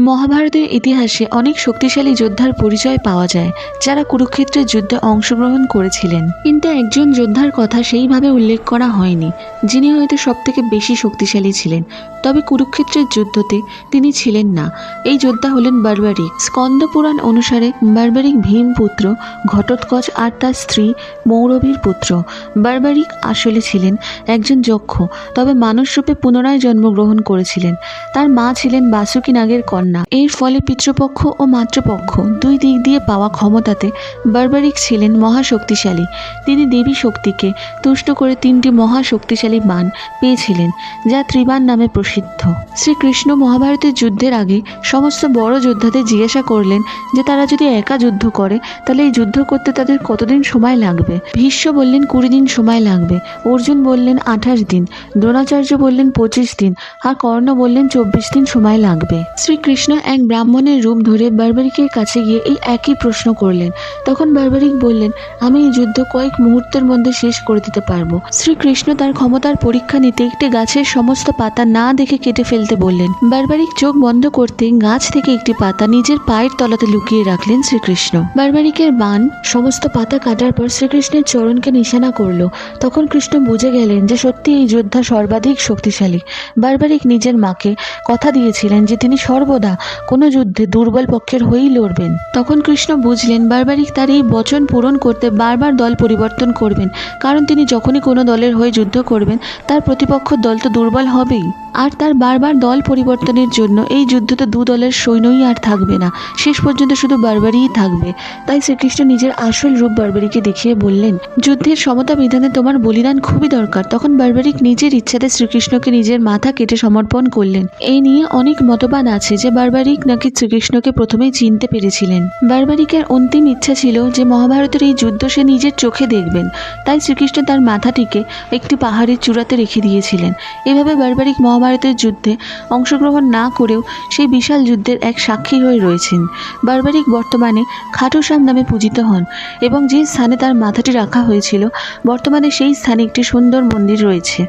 মহাভারতের ইতিহাসে অনেক শক্তিশালী যোদ্ধার পরিচয় পাওয়া যায় যারা কুরুক্ষেত্রের যুদ্ধে অংশগ্রহণ করেছিলেন, কিন্তু একজন যোদ্ধার কথা সেইভাবে উল্লেখ করা হয়নি যিনি হয়তো সবথেকে বেশি শক্তিশালী ছিলেন। তবে কুরুক্ষেত্রের যুদ্ধতে তিনি ছিলেন না। এই যোদ্ধা হলেন বার্বারিক। স্কন্দ পুরাণ অনুসারে বার্বারিক ভীম পুত্র ঘটোৎকচ আর তার স্ত্রী মৌরবীর পুত্র। বার্বারিক আসলে ছিলেন একজন যক্ষ, তবে মানুষ রূপে পুনরায় জন্মগ্রহণ করেছিলেন। তার মা ছিলেন বাসুকী নাগের কন্যা। এর ফলে পিতৃপক্ষ ও মাতৃপক্ষ দুই দিক দিয়ে পাওয়া ক্ষমতাতে বার্বারিক ছিলেন মহাশক্তিশালী। তিনি দেবী শক্তিকে তুষ্ট করে 3টি মহাশক্তিশালী বাণ পেয়েছিলেন, যা ত্রিবাণ নামে প্রসিদ্ধ। শ্রীকৃষ্ণ মহাভারতের যুদ্ধের আগে সমস্ত বড় যোদ্ধাদের জিজ্ঞাসা করলেন যে তারা যদি একা যুদ্ধ করে তাহলে এই যুদ্ধ করতে তাদের কতদিন সময় লাগবে। ভীষ্ম বললেন 20 দিন সময় লাগবে, অর্জুন বললেন 28 দিন, দ্রোণাচার্য বললেন 25 দিন, আর কর্ণ বললেন 24 দিন সময় লাগবে। শ্রীকৃষ্ণ এক ব্রাহ্মণের রূপ ধরে বার্বারিকের কাছে গিয়ে এই একই প্রশ্ন করলেন। তখন বার্বারিক বললেন, আমি এই যুদ্ধ কয়েক মুহূর্তের মধ্যে শেষ করে দিতে পারবো। শ্রীকৃষ্ণ তার ক্ষমতার পরীক্ষা নিতে একটি গাছের সমস্ত পাতা না দেখে কেটে ফেলতে বললেন। বার্বারিক চোখ বন্ধ করতে গাছ থেকে একটি পাতা নিজের পায়ের তলাতে লুকিয়ে রাখলেন শ্রীকৃষ্ণ। বার্বারিকের বাণ সমস্ত পাতা কাটার পর শ্রীকৃষ্ণের চরণকে নিশানা করলো। তখন কৃষ্ণ বুঝে গেলেন যে সত্যি এই যোদ্ধা সর্বাধিক শক্তিশালী। বার্বারিক নিজের মাকে কথা দিয়েছিলেন যে তিনি সর্বদা কোনো যুদ্ধে দুর্বল পক্ষের হয়েই লড়বেন। তখন কৃষ্ণ বুঝলেন বার্বারিক তার এই বচন পূরণ করতে বারবার দল পরিবর্তন করবেন, কারণ তিনি যখনই কোনো দলের হয়ে যুদ্ধ করবেন তার প্রতিপক্ষ দল তো দুর্বল হবেই, আর তার বারবার দল পরিবর্তনের জন্য এই যুদ্ধতে 2 দলের সৈন্যই আর থাকবে না, শেষ পর্যন্ত শুধু বার্বারিই থাকবে। তাই শ্রীকৃষ্ণ নিজের আসল রূপ বার্বারিকে দেখিয়ে বললেন, যুদ্ধের সমতা বিধানে তোমার বলিদান খুবই দরকার। তখন বার্বারিক নিজের ইচ্ছাতে শ্রীকৃষ্ণকে নিজের মাথা কেটে সমর্পণ করলেন। এই নিয়ে অনেক মতবাদ আছে যে বার্বারিক নাকি শ্রীকৃষ্ণকে প্রথমেই চিনতে পেরেছিলেন। বার্বারিকের অন্তিম ইচ্ছা ছিল যে মহাভারতের এই যুদ্ধ সে নিজের চোখে দেখবেন, তাই শ্রীকৃষ্ণ তার মাথাটিকে একটি পাহাড়ের চূড়াতে রেখে দিয়েছিলেন। এভাবে বার্বারিক মহাভারতের যুদ্ধে অংশগ্রহণ না করেও সেই বিশাল যুদ্ধের এক সাক্ষী হয়ে রয়েছেন। বার্বারিক বর্তমানে খাটুশ্যাম নামে পূজিত হন এবং যে স্থানে তার মাথাটি রাখা হয়েছিল বর্তমানে সেই স্থানে একটি সুন্দর মন্দির রয়েছে।